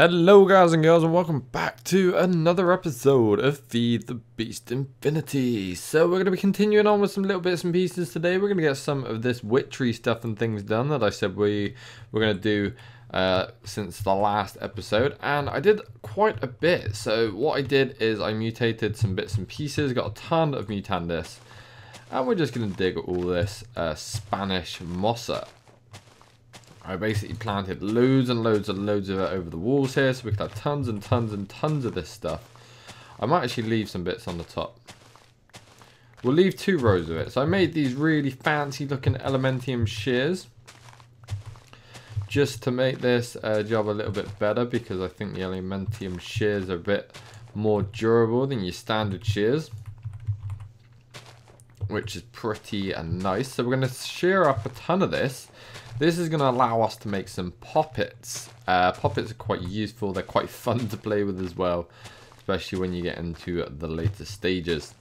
Hello guys and girls and welcome back to another episode of Feed the Beast Infinity. So we're going to be continuing on with some little bits and pieces today. We're going to get some of this Witchery stuff and things done that I said we were going to do since the last episode. And I did quite a bit. So what I did is I mutated some bits and pieces, got a ton of mutandis. And we're just going to dig all this Spanish moss up. I basically planted loads and loads and loads of it over the walls here, so we could have tons and tons and tons of this stuff. I might actually leave some bits on the top. We'll leave 2 rows of it. So I made these really fancy looking Elementium shears, just to make this job a little bit better, because I think the Elementium shears are a bit more durable than your standard shears, which is pretty nice. So we're going to shear up a ton of this. This is going to allow us to make some poppets. Poppets are quite useful. They're quite fun to play with as well, especially when you get into the later stages.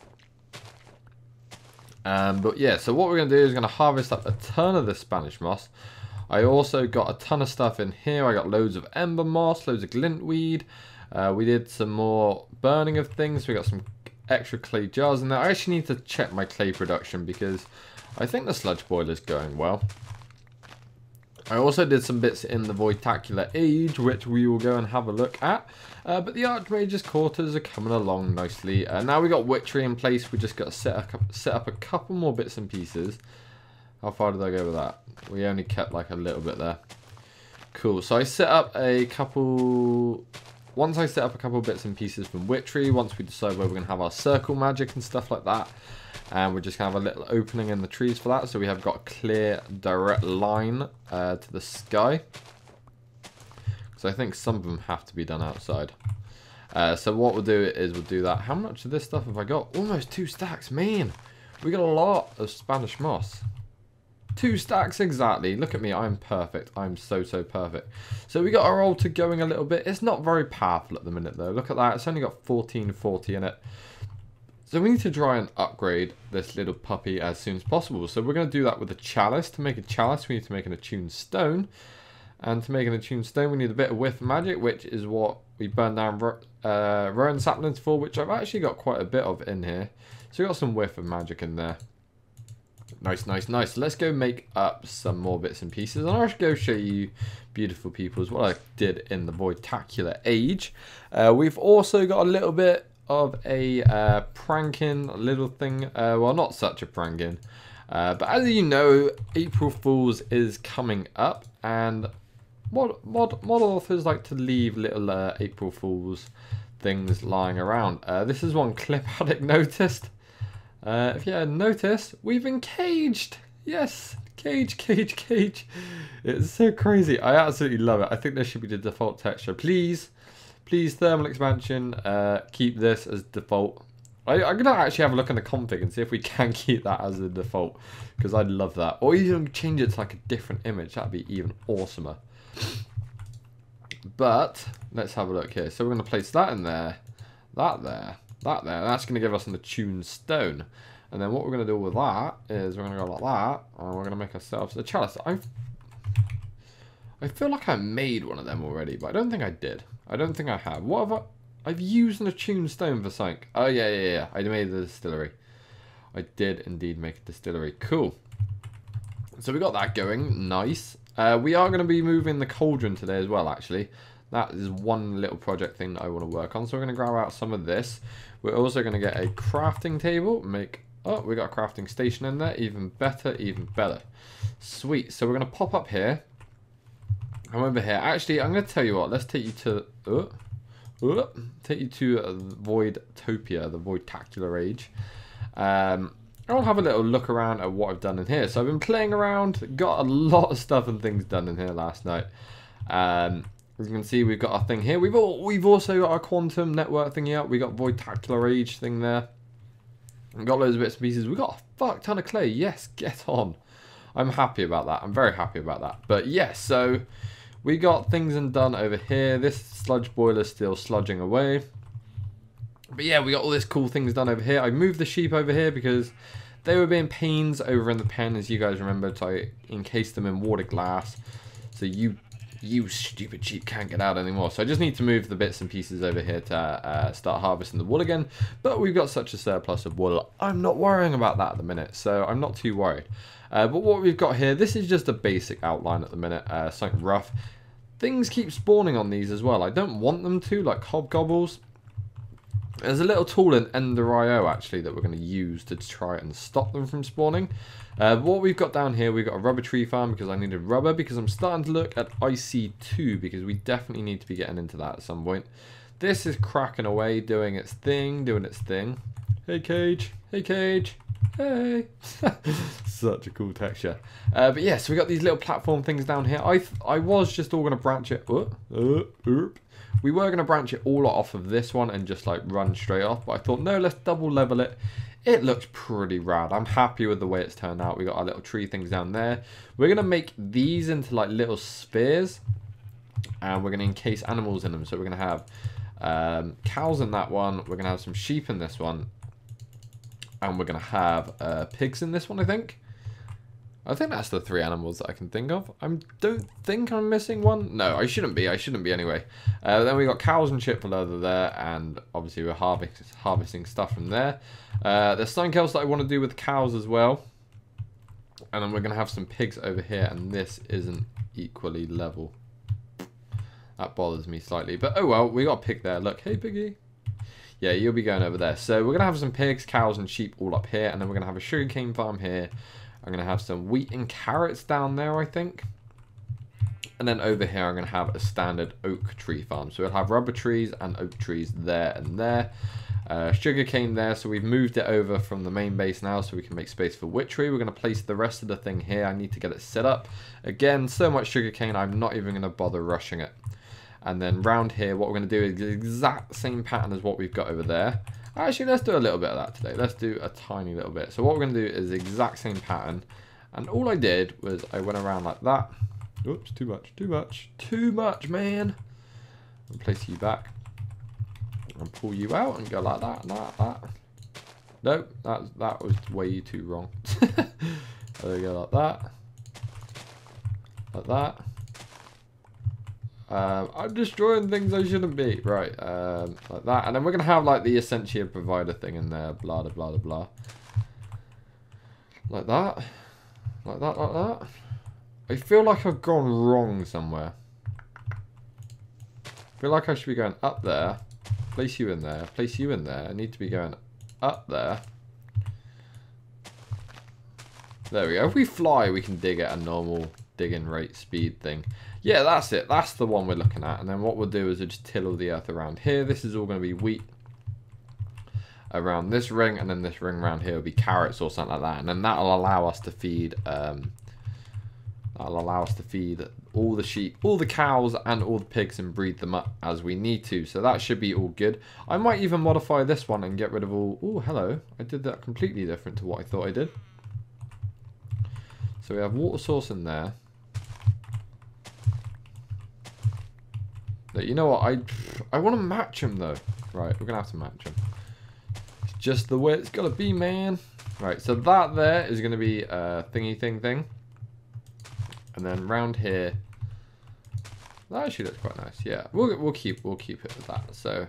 But yeah, so what we're going to do is going to harvest up a ton of the Spanish moss. I also got a ton of stuff in here. I got loads of ember moss, loads of glintweed. We did some more burning of things. We got some extra clay jars in there. I actually need to check my clay production because I think the sludge boiler is going well. I also did some bits in the Voidtacular Age, which we will go and have a look at. But the Archmage's quarters are coming along nicely. Now we got Witchery in place, we just got to set up a couple more bits and pieces. How far did I go with that? We only kept like a little bit there. Cool, so I set up a couple... Once I set up a couple bits and pieces from Witchery, once we decide where we're going to have our circle magic and stuff like that, and we're just going to have a little opening in the trees for that, so we have got a clear, direct line to the sky. So I think some of them have to be done outside. So what we'll do is we'll do that. How much of this stuff have I got? Almost 2 stacks, man. We got a lot of Spanish moss. 2 stacks exactly. Look at me, I'm perfect. I'm so perfect. So we got our altar going a little bit. It's not very powerful at the minute though. Look at that, it's only got 1440 in it. So we need to try and upgrade this little puppy as soon as possible. So we're going to do that with a chalice. To make a chalice, we need to make an attuned stone. And to make an attuned stone, we need a bit of whiff magic, which is what we burned down Rowan saplings for, which I've actually got quite a bit of in here. So we got some whiff of magic in there. Nice, nice, nice. Let's go make up some more bits and pieces. And I'll go show you, beautiful people, what I did in the Voidtacular Age. We've also got a little bit of a pranking little thing. Well, not such a pranking. But as you know, April Fool's is coming up. And mod authors like to leave little April Fool's things lying around. This is one Clip Addict noticed. If you hadn't noticed, we've been caged. Yes, cage. It's so crazy. I absolutely love it. I think this should be the default texture. Please, thermal expansion, keep this as default. I'm going to actually have a look in the config and see if we can keep that as the default, because I'd love that. Or even change it to like a different image. That'd be even awesomer. But let's have a look here. So we're going to place that in there, that there. That's going to give us an attuned stone. And then what we're going to do with that is we're going to go like that, and we're going to make ourselves a chalice. I feel like I made one of them already, but I don't think I did. I don't think I have. What have I've used an attuned stone for something. Oh yeah. I made the distillery. I did indeed make a distillery. Cool. So we got that going. Nice. We are going to be moving the cauldron today as well, actually. That is one little project thing that I want to work on. So we're going to grab out some of this. We're also going to get a crafting table. Oh, we got a crafting station in there. Even better, even better. Sweet. So we're going to pop up here. I'm over here. Actually, I'm going to tell you what. Let's take you to Voidtopia, the Voidtacular Age. I'll have a little look around at what I've done in here. So I've been playing around. Got a lot of stuff and things done in here last night. As you can see, we've got our thing here. We've also got our quantum network thing here. We got Voidtacular Age thing there. We've got loads of bits and pieces. We've got a fuck ton of clay. Yes, get on. I'm happy about that. I'm very happy about that. But yes, so we got things done over here. This sludge boiler is still sludging away. But yeah, we got all this cool things done over here. I moved the sheep over here because they were being pains over in the pen, as you guys remember. So I encased them in water glass. So you You stupid sheep can't get out anymore. So I just need to move the bits and pieces over here to start harvesting the wool again. But we've got such a surplus of wool. I'm not worrying about that at the minute. So I'm not too worried. But what we've got here, this is just a basic outline at the minute. Something rough. Things keep spawning on these as well. I don't want them to, like hobgobbles. There's a little tool in Ender.io actually that we're going to use to try and stop them from spawning. What we've got down here, we've got a rubber tree farm because I needed rubber, because I'm starting to look at IC2 because we definitely need to be getting into that at some point. This is cracking away, doing its thing. Hey Cage, hey Cage, hey. Such a cool texture. But yeah, so we got these little platform things down here. I was just all going to branch it. We were going to branch it all off of this one and just like run straight off. But I thought, no, let's double level it. It looks pretty rad. I'm happy with the way it's turned out. We got our little tree things down there. We're going to make these into like little spheres. And we're going to encase animals in them. So we're going to have cows in that one. We're going to have some sheep in this one. And we're going to have pigs in this one, I think. I think that's the 3 animals that I can think of. I don't think I'm missing one. No, I shouldn't be. I shouldn't be anyway. Then we got cows and shit over there, and obviously we're harvesting stuff from there. There's something else that I want to do with cows as well. And then we're going to have some pigs over here, and this isn't equally level. That bothers me slightly. But oh well, we got a pig there. Look, hey piggy. Yeah, you'll be going over there. So we're going to have some pigs, cows, and sheep all up here, and then we're going to have a sugarcane farm here. I'm going to have some wheat and carrots down there, I think. And then over here, I'm going to have a standard oak tree farm. So we'll have rubber trees and oak trees there and there. Sugarcane there. So we've moved it over from the main base now so we can make space for Witchery. We're going to place the rest of the thing here. I need to get it set up. Again, so much sugarcane, I'm not even going to bother rushing it. And then round here, what we're going to do is the exact same pattern as what we've got over there. Actually, let's do a little bit of that today. Let's do a tiny little bit. So what we're going to do is the exact same pattern. And all I did was I went around like that. Oops, too much, too much, too much, man. And place you back. And pull you out and go like that and that. Nope, that was way too wrong. There we go, like that. Like that. I'm destroying things I shouldn't be. Right, like that. And then we're going to have like the Essentia provider thing in there. Blah, blah, blah, blah. Like that. Like that, like that. I feel like I've gone wrong somewhere. I feel like I should be going up there. Place you in there. Place you in there. I need to be going up there. There we go. If we fly, we can dig at a normal digging rate speed thing. Yeah, that's it. That's the one we're looking at. And then what we'll do is we'll just till all the earth around here. This is all going to be wheat around this ring, and then this ring around here will be carrots or something like that. And then that'll allow us to feed all the sheep, all the cows, and all the pigs and breed them up as we need to. So that should be all good. I might even modify this one and get rid of all... Oh, hello. I did that completely different to what I thought I did. So we have water source in there. You know what? I want to match him though. Right, we're gonna have to match him. It's just the way it's gotta be, man. Right, so that there is gonna be a thingy thing, and then round here. That actually looks quite nice. Yeah, we'll keep it with that. So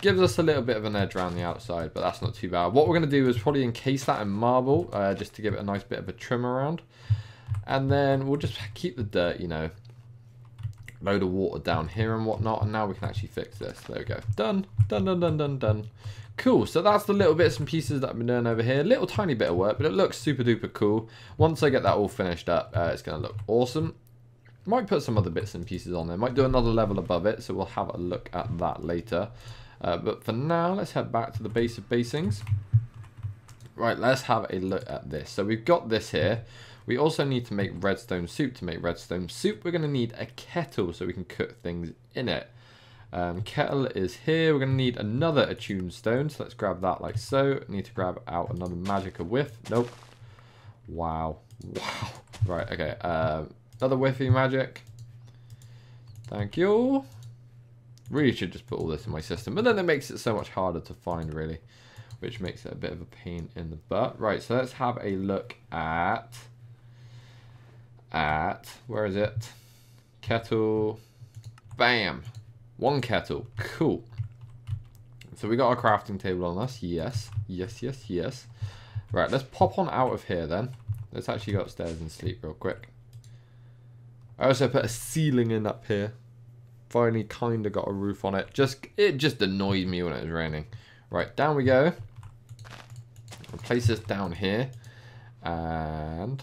gives us a little bit of an edge around the outside, but that's not too bad. What we're gonna do is probably encase that in marble, just to give it a nice bit of a trim around, and then we'll just keep the dirt, you know. Load of water down here and whatnot, and now we can actually fix this. There we go. Done. Done, done, done, done, done. Cool. So that's the little bits and pieces that I've been doing over here. Little tiny bit of work, but it looks super duper cool. Once I get that all finished up, it's going to look awesome. Might put some other bits and pieces on there. Might do another level above it, so we'll have a look at that later. But for now, let's head back to the base of basings. Right, let's have a look at this. So we've got this here. We also need to make redstone soup. To make redstone soup, we're going to need a kettle so we can cook things in it. Kettle is here. We're going to need another attuned stone. So let's grab that like so. Need to grab out another magic whiff. Nope. Wow. Wow. Right, okay. Another whiffy magic. Thank you. Really should just put all this in my system. But then it makes it so much harder to find, really. Which makes it a bit of a pain in the butt. Right, so let's have a look at where is it? kettle. Bam. 1 kettle. Cool. So we got our crafting table on us. Yes. Yes, yes, yes. Right, let's pop on out of here then. Let's actually go upstairs and sleep real quick. I also put a ceiling in up here. Finally kind of got a roof on it. It just annoyed me when it was raining. Right, down we go. I'll place this down here. And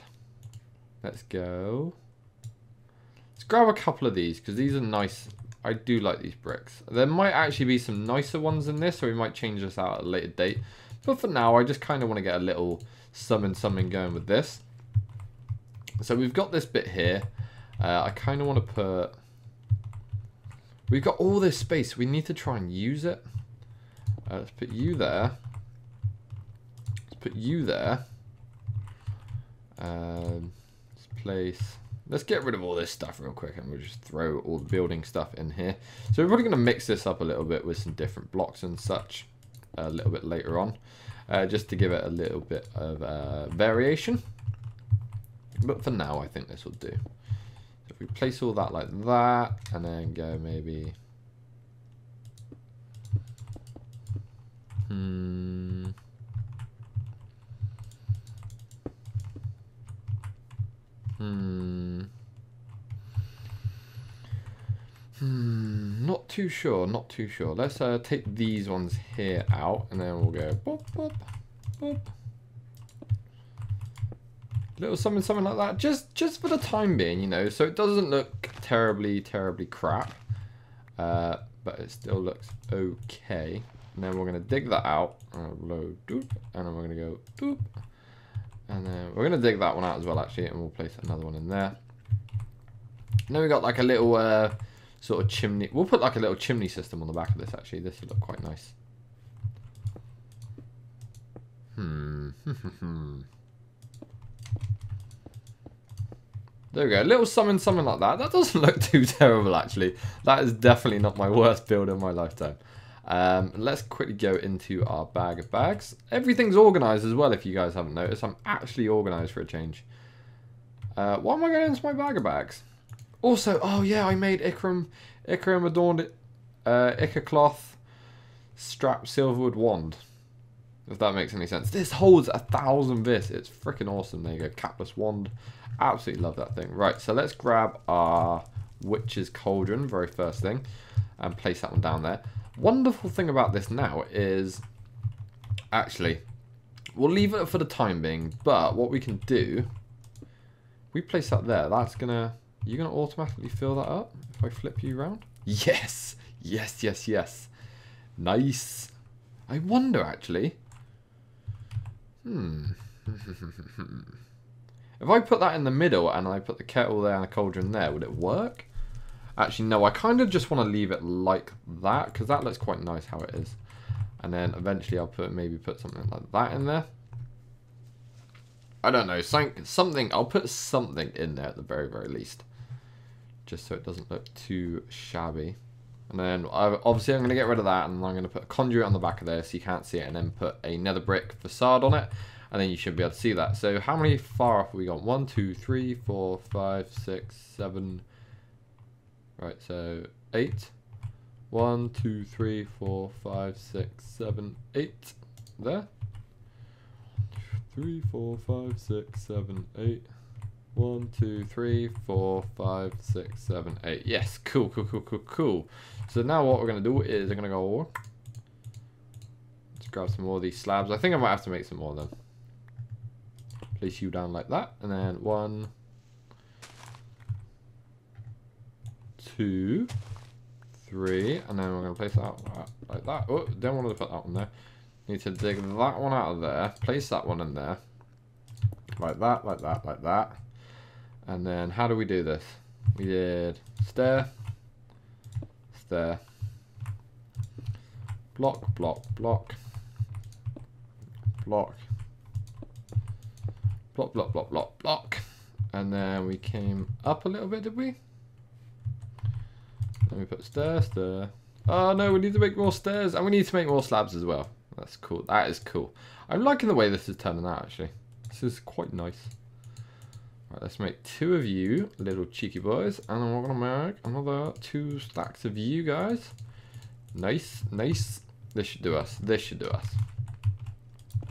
let's go. Let's grab a couple of these because these are nice. I do like these bricks. There might actually be some nicer ones in this, so we might change this out at a later date. But for now, I just kind of want to get a little something going with this. So we've got this bit here. I kind of want to put... We've got all this space. We need to try and use it. Let's put you there. Let's put you there. Let's place... Let's get rid of all this stuff real quick and we'll just throw all the building stuff in here. So we're probably going to mix this up a little bit with some different blocks and such a little bit later on. Just to give it a little bit of variation. But for now, I think this will do. So if we place all that like that and then go maybe... Not too sure, not too sure. Let's take these ones here out and then we'll go bop, bop, bop. Little something like that. Just for the time being, you know, so it doesn't look terribly crap. But it still looks okay. And then we're gonna dig that out. Load doop, and then we're gonna go doop. And then we're gonna dig that one out as well actually, and we'll place another one in there. And then we got like a little sort of chimney. We'll put like a little chimney system on the back of this actually. This would look quite nice. There we go. A little something like that. That doesn't look too terrible actually. That is definitely not my worst build in my lifetime. Let's quickly go into our bag of bags. Everything's organized as well if you guys haven't noticed. I'm actually organized for a change. Why am I going into my bag of bags? Also, oh yeah, I made Ikram adorned Ica cloth strap silverwood wand. If that makes any sense. This holds 1,000 vis. It's freaking awesome. There you go, capless wand. Absolutely love that thing. Right, so let's grab our witch's cauldron, very first thing, and place that one down there. Wonderful thing about this now is, actually, we'll leave it for the time being, but what we can do, we place that there, that's gonna, you're gonna automatically fill that up if I flip you around? Yes! Yes, yes, yes. Nice. I wonder, actually. If I put that in the middle and I put the kettle there and the cauldron there, would it work? Actually, no, I kind of just want to leave it like that because that looks quite nice how it is. And then eventually I'll maybe put something like that in there. I don't know, something, I'll put something in there at the very, very least. Just so it doesn't look too shabby. And then obviously I'm going to get rid of that and I'm going to put a conduit on the back of there so you can't see it and then put a nether brick facade on it. And then you should be able to see that. So how many far off have we got? 1, 2, 3, 4, 5, 6, 7. Right, so 8. 1, 2, 3, 4, 5, 6, 7, 8. There. 3, 4, 5, 6, 7, 8. 1, 2, 3, 4, 5, 6, 7, 8. Yes, cool, cool, cool, cool, cool. So now what we're going to do is I'm going to go... Let's grab some more of these slabs. I think I might have to make some more then. Place you down like that. And then 1, 2, 3. And then we're going to place that like that. Oh, don't want to put that one there. Need to dig that one out of there. Place that one in there. Like that, like that, like that. And then how do we do this? We did stair, stair, block, block, block, block, block, block, block, block, block. And then we came up a little bit, did we? Then we put stair, stair. Oh no, we need to make more stairs and we need to make more slabs as well. That's cool. That is cool. I'm liking the way this is turning out actually. This is quite nice. Right, let's make 2 of you, little cheeky boys, and then we're gonna make another 2 stacks of you guys. Nice, nice. This should do us. This should do us.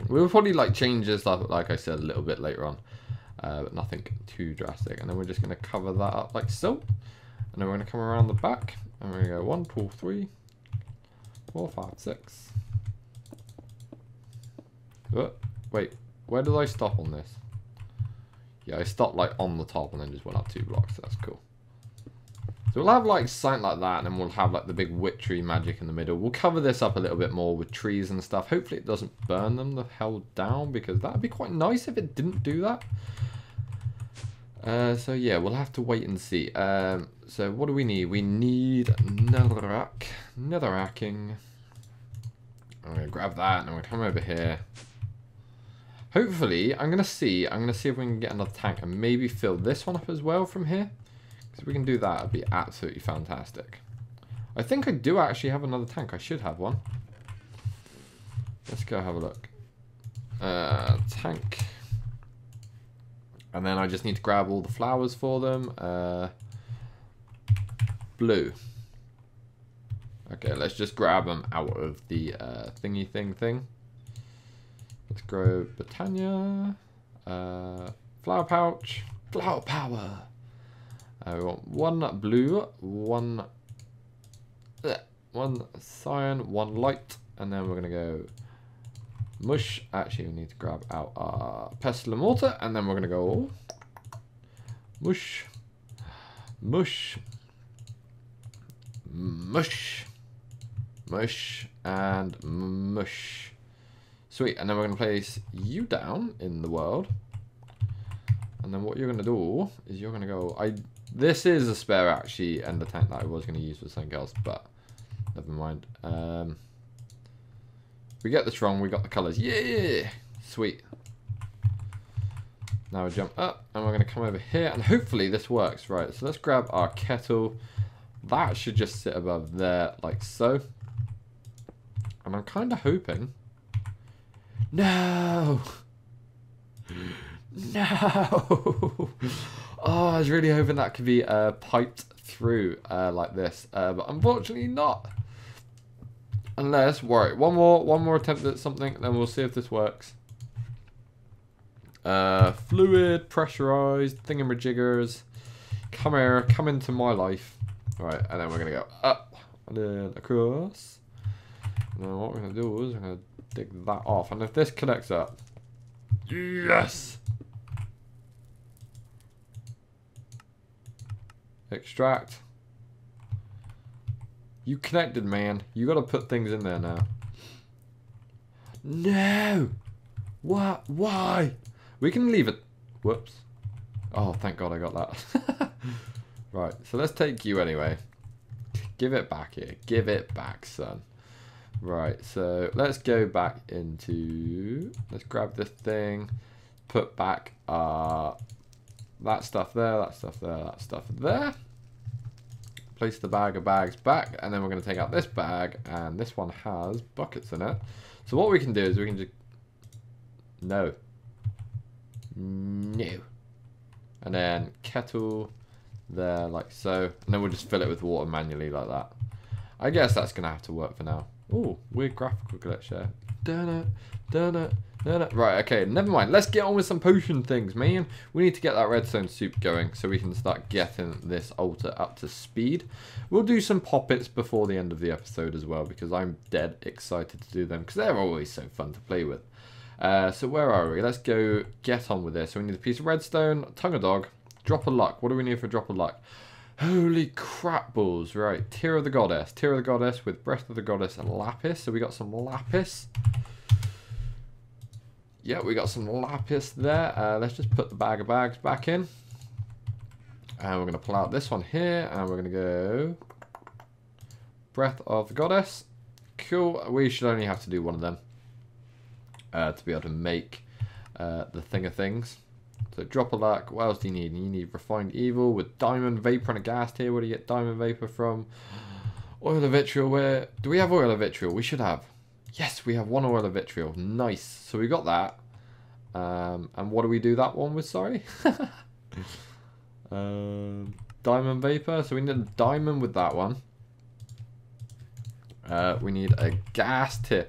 We'll probably like change this up, like I said, a little bit later on, but nothing too drastic. And then we're just gonna cover that up like so, and then we're gonna come around the back, and we're gonna go 1, 2, 3, 4, 5, 6. Wait, where did I stop on this? Yeah, I stopped like on the top and then just went up 2 blocks. So that's cool. So we'll have like something like that, and then we'll have like the big Witchery magic in the middle. We'll cover this up a little bit more with trees and stuff. Hopefully it doesn't burn them the hell down, because that would be quite nice if it didn't do that. So yeah, we'll have to wait and see. So what do we need? We need netherrack. Netherracking. I'm going to grab that and I'm going to come over here. Hopefully, I'm going to see if we can get another tank and maybe fill this one up as well from here. Because if we can do that, it'd be absolutely fantastic. I think I do actually have another tank. I should have one. Let's go have a look. Tank. And then I just need to grab all the flowers for them. Blue. Okay, let's just grab them out of the thingy thing. Let's grow Botania. Flower pouch. Flower power. We want 1 blue, 1 cyan, 1 light, and then we're gonna go mush. Actually, we need to grab out our pestle and mortar, and then we're gonna go mush, mush, mush, mush, and mush. Sweet, and then we're gonna place you down in the world, and then what you're gonna do is you're gonna go. This is a spare actually, and the tank that I was gonna use for something else, but never mind. We get this wrong. We got the colors. Yeah, sweet. Now we jump up, and we're gonna come over here, and hopefully this works. Right. So let's grab our kettle. That should just sit above there, like so. And I'm kind of hoping. No. No. Oh, I was really hoping that could be piped through like this, but unfortunately not. Unless, right, one more attempt at something, and then we'll see if this works. Fluid, pressurized, thingamajiggers. Come here, come into my life. Right, and then we're gonna go up and then across. And then what we're gonna do is we're gonna dig that off, and if this connects up, yes. Extract. You connected, man. You gotta put things in there now. No! What? Why? We can leave it. Whoops. Oh, thank God I got that. Right, so let's take you anyway. Give it back here. Give it back, son. Right, so let's go back into... Let's grab this thing. Put back that stuff there, that stuff there, that stuff there. Place the bag of bags back, and then we're going to take out this bag, and this one has buckets in it. So what we can do is we can just... No. No. And then kettle there, like so. And then we'll just fill it with water manually like that. I guess that's going to have to work for now. Oh, weird graphical glitch there. Right, okay, never mind. Let's get on with some potion things, man. We need to get that redstone soup going so we can start getting this altar up to speed. We'll do some poppets before the end of the episode as well, because I'm dead excited to do them, because they're always so fun to play with. So where are we? Let's go get on with this. So we need a piece of redstone, tongue of dog, drop of luck. What do we need for drop of luck? Holy crap balls. Right, tear of the goddess. Tear of the goddess with breath of the goddess and lapis. So we got some lapis. Yeah, we got some lapis there. Let's just put the bag of bags back in. And we're going to pull out this one here. And we're going to go... Breath of the goddess. Cool. We should only have to do one of them. To be able to make the thing of things. So drop of luck. What else do you need? You need refined evil with diamond vapor and a gas tier. Where do you get diamond vapor from? Oil of vitriol. Where do we have oil of vitriol? We should have. Yes, we have 1 oil of vitriol. Nice. So we got that. And what do we do that one with? Sorry. Diamond Vapor. So we need a diamond with that one. We need a gas tier.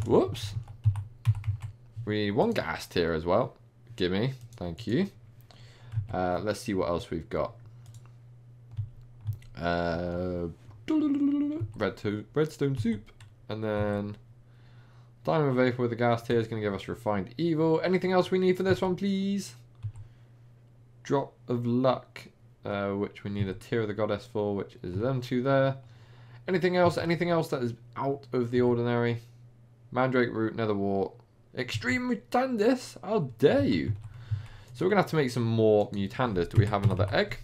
Whoops. We need one gas tier as well. Gimme. Thank you. Let's see what else we've got. Redstone soup. And then diamond vapor with the gas tier is going to give us refined evil. Anything else we need for this one, please? Drop of luck, which we need a tier of the goddess for, which is them two there. Anything else? Anything else that is out of the ordinary? Mandrake root, nether wart, extreme mutandis. How dare you? So we're gonna have to make some more mutandis. Do we have another egg?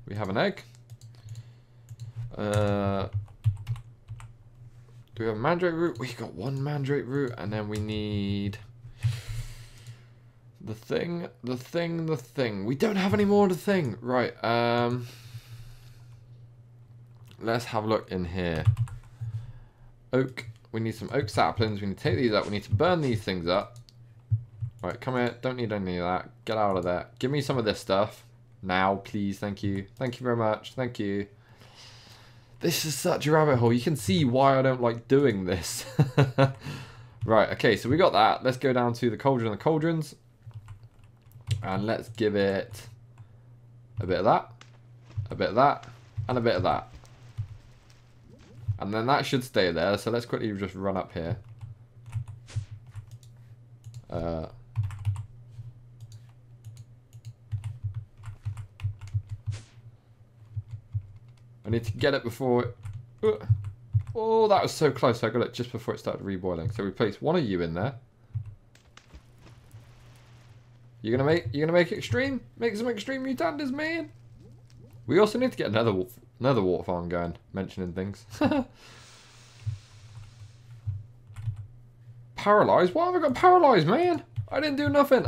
We have an egg. Do we have mandrake root? We got one mandrake root, and then we need the thing. We don't have any more of the thing. Right. Let's have a look in here. Oak. We need some oak saplings. We need to take these up. We need to burn these things up. Right, come here. Don't need any of that. Get out of there. Give me some of this stuff. Now, please. Thank you. Thank you very much. Thank you. This is such a rabbit hole. You can see why I don't like doing this. Right, okay. So we got that. Let's go down to the cauldron of the cauldrons. And let's give it a bit of that. A bit of that. And a bit of that. And then that should stay there. So let's quickly just run up here. I need to get it before it... Oh, that was so close. I got it just before it started reboiling. So we place one of you in there. You're gonna make extreme? Make some extreme mutandis, man. We also need to get another water farm going, mentioning things. Paralyzed? Why have I got paralyzed, man? I didn't do nothing.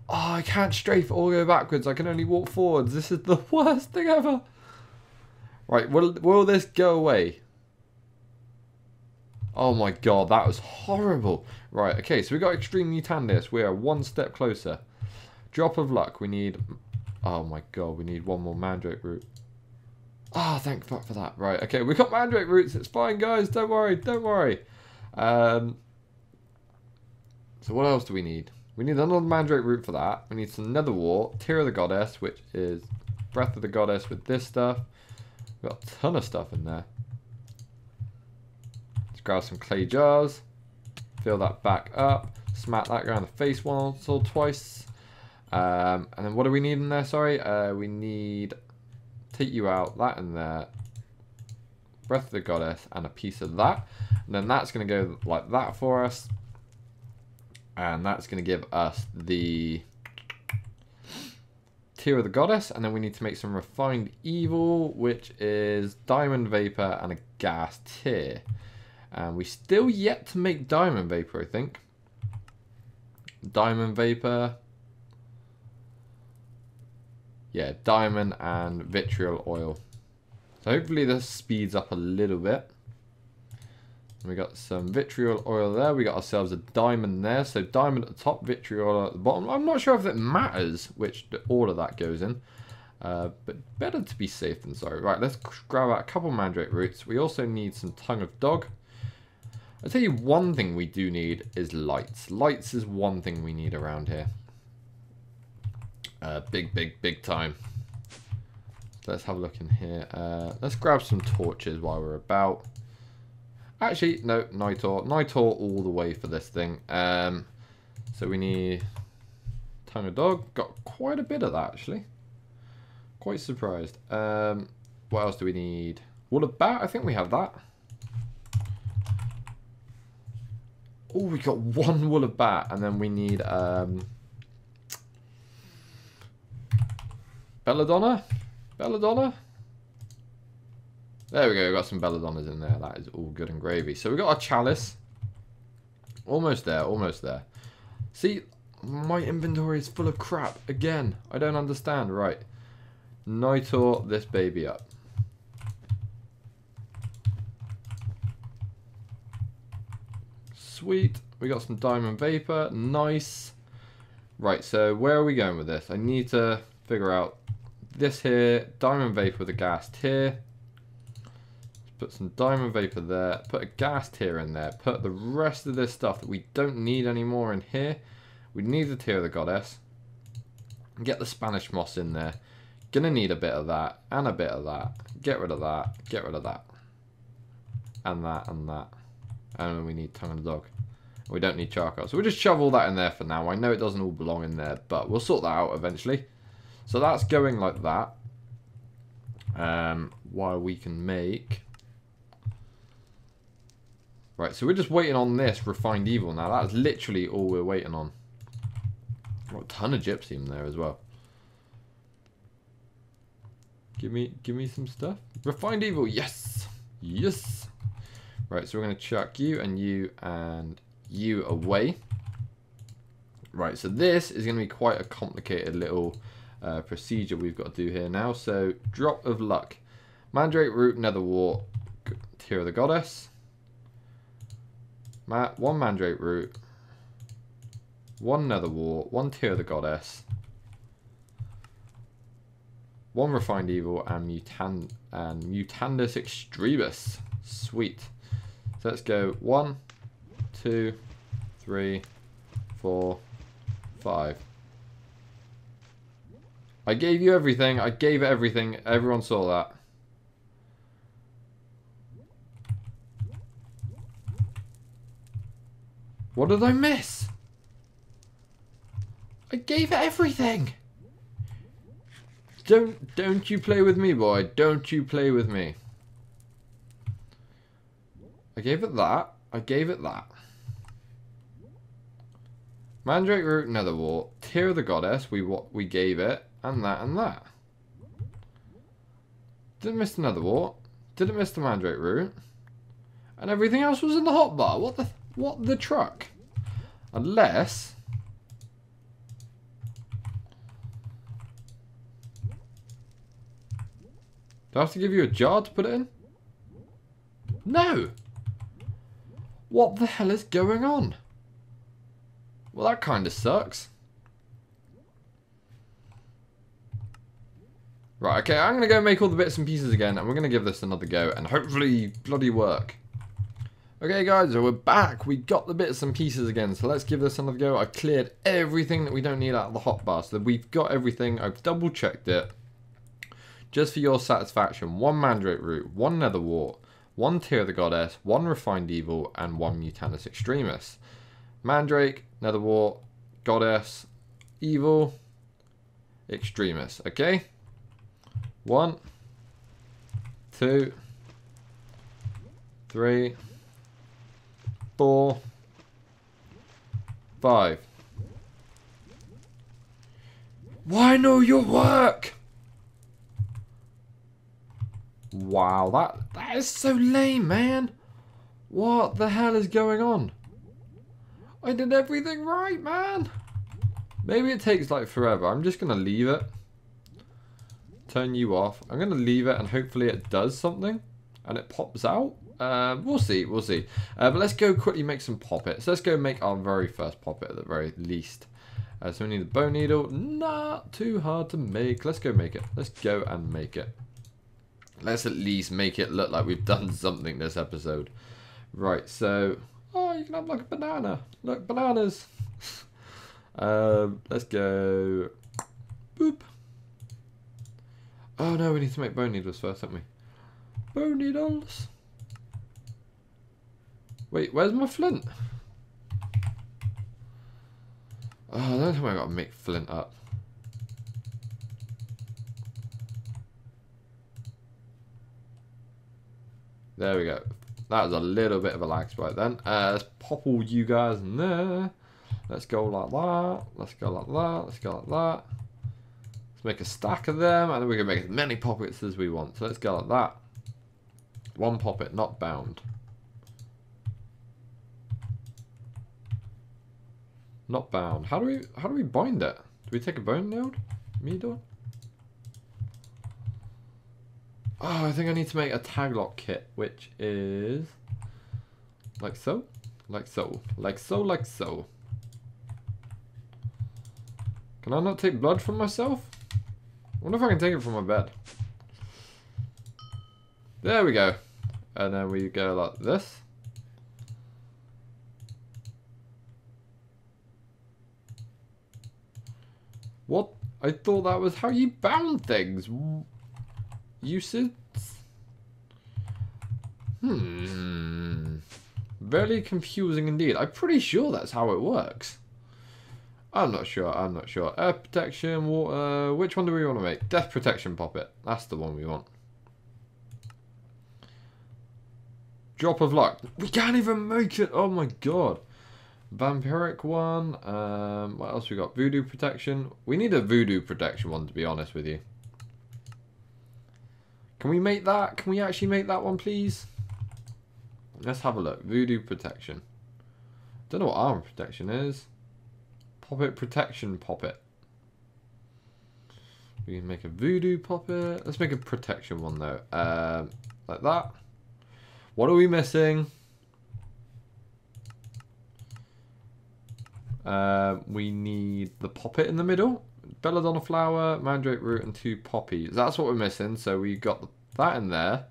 Oh, I can't strafe or go backwards. I can only walk forwards. This is the worst thing ever. Right, will this go away? Oh my god, that was horrible. Right, okay, so we got extreme mutandis. We are one step closer. Drop of luck. We need... Oh my god, we need one more mandrake root. Oh, thank fuck for that. Right, okay, we got mandrake roots. It's fine, guys. Don't worry, don't worry. So what else do we need? We need another mandrake root for that. We need some nether wart, tear of the goddess, which is breath of the goddess with this stuff. We've got a ton of stuff in there. Let's grab some clay jars. Fill that back up. Smack that guy in the face once or twice. And then what do we need in there? Sorry, we need... Take you out, that in there. Breath of the goddess and a piece of that. And then that's going to go like that for us. And that's going to give us the tear of the goddess. And then we need to make some refined evil, which is diamond vapor and a gas tear. And we still yet to make diamond vapor, I think. Diamond vapor. Yeah, diamond and vitriol oil. So hopefully this speeds up a little bit. We got some vitriol oil there. We got ourselves a diamond there. So diamond at the top, vitriol at the bottom. I'm not sure if it matters which order that goes in. But better to be safe than sorry. Right, let's grab out a couple mandrake roots. We also need some tongue of dog. I'll tell you one thing we do need is lights. Lights is one thing we need around here. Big time. Let's have a look in here. Let's grab some torches while we're about. Actually, no, Nitor all the way for this thing. So we need tongue of dog. Got quite a bit of that actually. Quite surprised. What else do we need? Wool of bat. I think we have that. Oh, we got one wool of bat, and then we need belladonna. Belladonna. There we go, got some belladonnas in there. That is all good and gravy. So we got our chalice. Almost there, almost there. See, my inventory is full of crap again. I don't understand. Right. Nitor this baby up. Sweet. We got some diamond vapor. Nice. Right, so where are we going with this? I need to figure out this here. Diamond vapor with a gas tier. Put some diamond vapor there. Put a gas tier in there. Put the rest of this stuff that we don't need anymore in here. We need the tier of the goddess. Get the Spanish moss in there. Gonna need a bit of that and a bit of that. Get rid of that. Get rid of that. And that and that. And then we need tongue of the dog. We don't need charcoal. So we'll just shove all that in there for now. I know it doesn't all belong in there, but we'll sort that out eventually. So that's going like that. While we can make... Right, so we're just waiting on this refined evil now. That is literally all we're waiting on. Got a ton of gypsum there as well. Give me some stuff. Refined evil, yes! Yes! Right, so we're going to chuck you and you away. Right, so this is going to be quite a complicated little procedure we've got to do here now. So, drop of luck. Mandrake root, nether wart, tier of the goddess. One mandrake root. One nether wart, one tier of the goddess. One refined evil and mutandus extremis. Sweet. So let's go 1, 2, 3, 4, 5. I gave you everything. I gave it everything. Everyone saw that. What did I miss? I gave it everything. Don't you play with me, boy. Don't you play with me. I gave it that. I gave it that. Mandrake root, nether wart, tier of the goddess. We gave it, and that and that. Didn't miss the nether wart. Didn't miss the mandrake root, and everything else was in the hotbar. What the truck? Unless. Do I have to give you a jar to put it in? No! What the hell is going on? Well, that kind of sucks. Right, okay, I'm going to go make all the bits and pieces again, and we're going to give this another go, and hopefully bloody work. Okay, guys, so we're back. We got the bits and pieces again, so let's give this another go. I've cleared everything that we don't need out of the hotbar, so we've got everything. I've double-checked it. Just for your satisfaction, 1 mandrake root, 1 nether wart, 1 tier of the goddess, 1 refined evil, and 1 mutandus extremis. Mandrake, nether wart, goddess, evil, extremis. Okay? 1, 2, 3, 4, 5. Why know your work? Wow, that is so lame, man. What the hell is going on? I did everything right, man. Maybe it takes like forever. I'm just going to leave it. Turn you off. I'm going to leave it and hopefully it does something. And it pops out. We'll see, we'll see. But let's go quickly make some poppets. Let's go make our very first poppet at the very least. So we need a bone needle. Not too hard to make. Let's go make it. Let's go and make it. Let's at least make it look like we've done something this episode. Right, so... Oh, you can have like a banana. Look, bananas. Let's go... Boop. Oh no, we need to make bone needles first, don't we? Bone needles. Wait, where's my flint? Oh, I don't think I gotta make flint up. There we go. That was a little bit of a lag spike then. Let's pop all you guys in there. Let's go like that. Let's go like that. Let's go like that. Let's make a stack of them, and then we can make as many poppets as we want. So let's go like that. 1 poppet, not bound. Not bound. How do we bind it? Do we take a bone needle? Oh, I think I need to make a tag lock kit, which is like so. Like so. Like so, like so. Can I not take blood from myself? I wonder if I can take it from my bed. There we go. And then we go like this. What? I thought that was how you bound things. Uses? Very confusing indeed. I'm pretty sure that's how it works. I'm not sure. I'm not sure. Air protection, water. Which one do we want to make? Death protection poppet. That's the one we want. Drop of luck. We can't even make it. Oh my god. Vampiric one. What else we got? Voodoo protection. We need a voodoo protection one, to be honest with you. Can we make that? Can we actually make that one, please? Let's have a look. Voodoo protection. Don't know what armor protection is. Poppet protection poppet. We can make a voodoo poppet. Let's make a protection one though. Like that. What are we missing? We need the poppet in the middle. Belladonna flower, mandrake root, and 2 poppies. That's what we're missing. So we got that in there.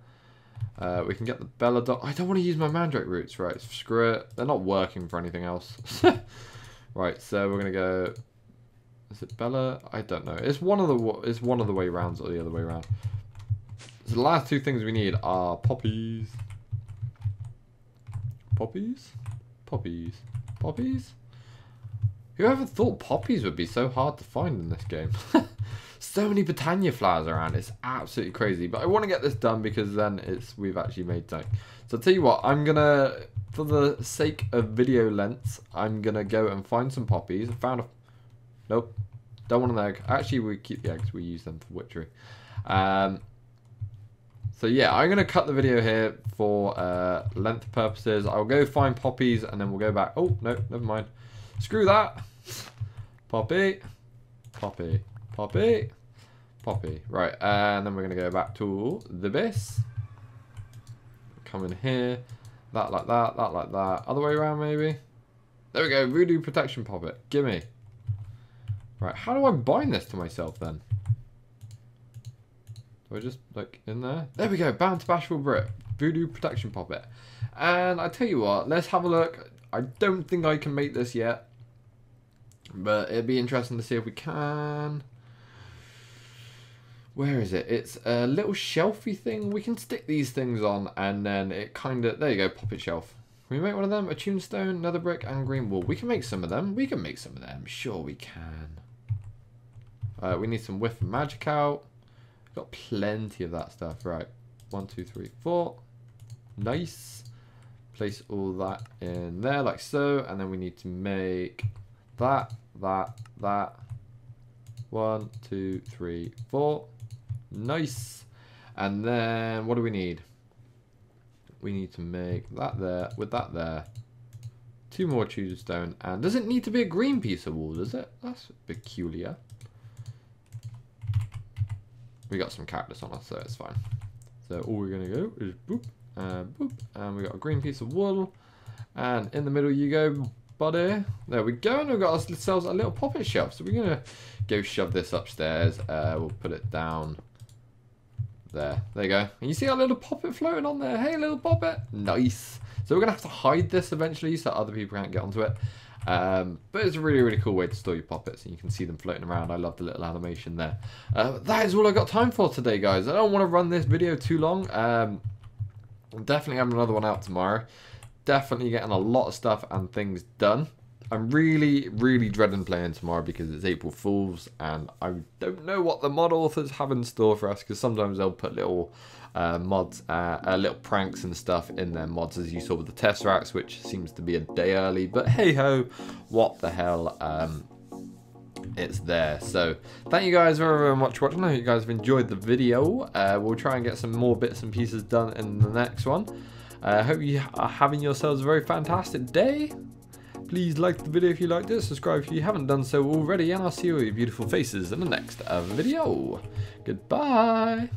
We can get the belladonna. I don't want to use my mandrake roots. Right, screw it. They're not working for anything else. Right, so we're gonna go. Is it Bella? I don't know. It's one of the way rounds or the other way around. So the last 2 things we need are poppies. Poppies? Poppies. Poppies? Whoever thought poppies would be so hard to find in this game? So many Botania flowers around. It's absolutely crazy. But I want to get this done because then we've actually made something. So I'll tell you what, I'm going to, for the sake of video lengths, I'm going to go and find some poppies. I found a... Nope. Don't want an egg. Actually, we keep the eggs. We use them for witchery. So yeah, I'm going to cut the video here for length purposes. I'll go find poppies and then we'll go back. Oh, no, never mind. Screw that. Poppy. Poppy. Poppy. Poppy. Right, and then we're going to go back to the base. Come in here. That like that. That like that. Other way around maybe. There we go. Voodoo protection poppet. Gimme. Right, how do I bind this to myself then? Do I just, like, in there? There we go. Bound to Bashful Brit. Voodoo protection poppet. And I tell you what, let's have a look. I don't think I can make this yet. But it'd be interesting to see if we can. Where is it? It's a little shelfy thing. We can stick these things on and then it kind of... There you go, poppet shelf. Can we make one of them? A tombstone, nether brick, and green wool. We can make some of them. We can make some of them. Sure we can. We need some whiff of magic out. Got plenty of that stuff. Right. 1, 2, 3, 4. Nice. Place all that in there like so. And then we need to make that. 1, 2, 3, 4. Nice. And then what do we need? We need to make that there with that there. 2 more tombstone. And does it need to be a green piece of wool, does it? That's peculiar. We got some cactus on us, so it's fine. So all we're gonna go is boop and boop, and we got a green piece of wool, and in the middle you go, buddy. There we go, and we've got ourselves a little poppet shelf. So we're gonna go shove this upstairs. We'll put it down there. There you go. And you see our little poppet floating on there. Hey, little poppet. Nice. So we're gonna have to hide this eventually, so other people can't get onto it. But it's a really, really cool way to store your poppets, and you can see them floating around. I love the little animation there. That is all I've got time for today, guys. I don't want to run this video too long. I'm definitely having another one out tomorrow. Definitely getting a lot of stuff and things done. I'm really, really dreading playing tomorrow because it's April Fool's, and I don't know what the mod authors have in store for us, because sometimes they'll put little mods, little pranks and stuff in their mods, as you saw with the Tesseracts, which seems to be a day early, but hey ho, what the hell, it's there. So thank you guys very, very much for watching. I hope you guys have enjoyed the video. We'll try and get some more bits and pieces done in the next one. I hope you are having yourselves a very fantastic day. Please like the video if you liked it, subscribe if you haven't done so already, and I'll see all your beautiful faces in the next video. Goodbye.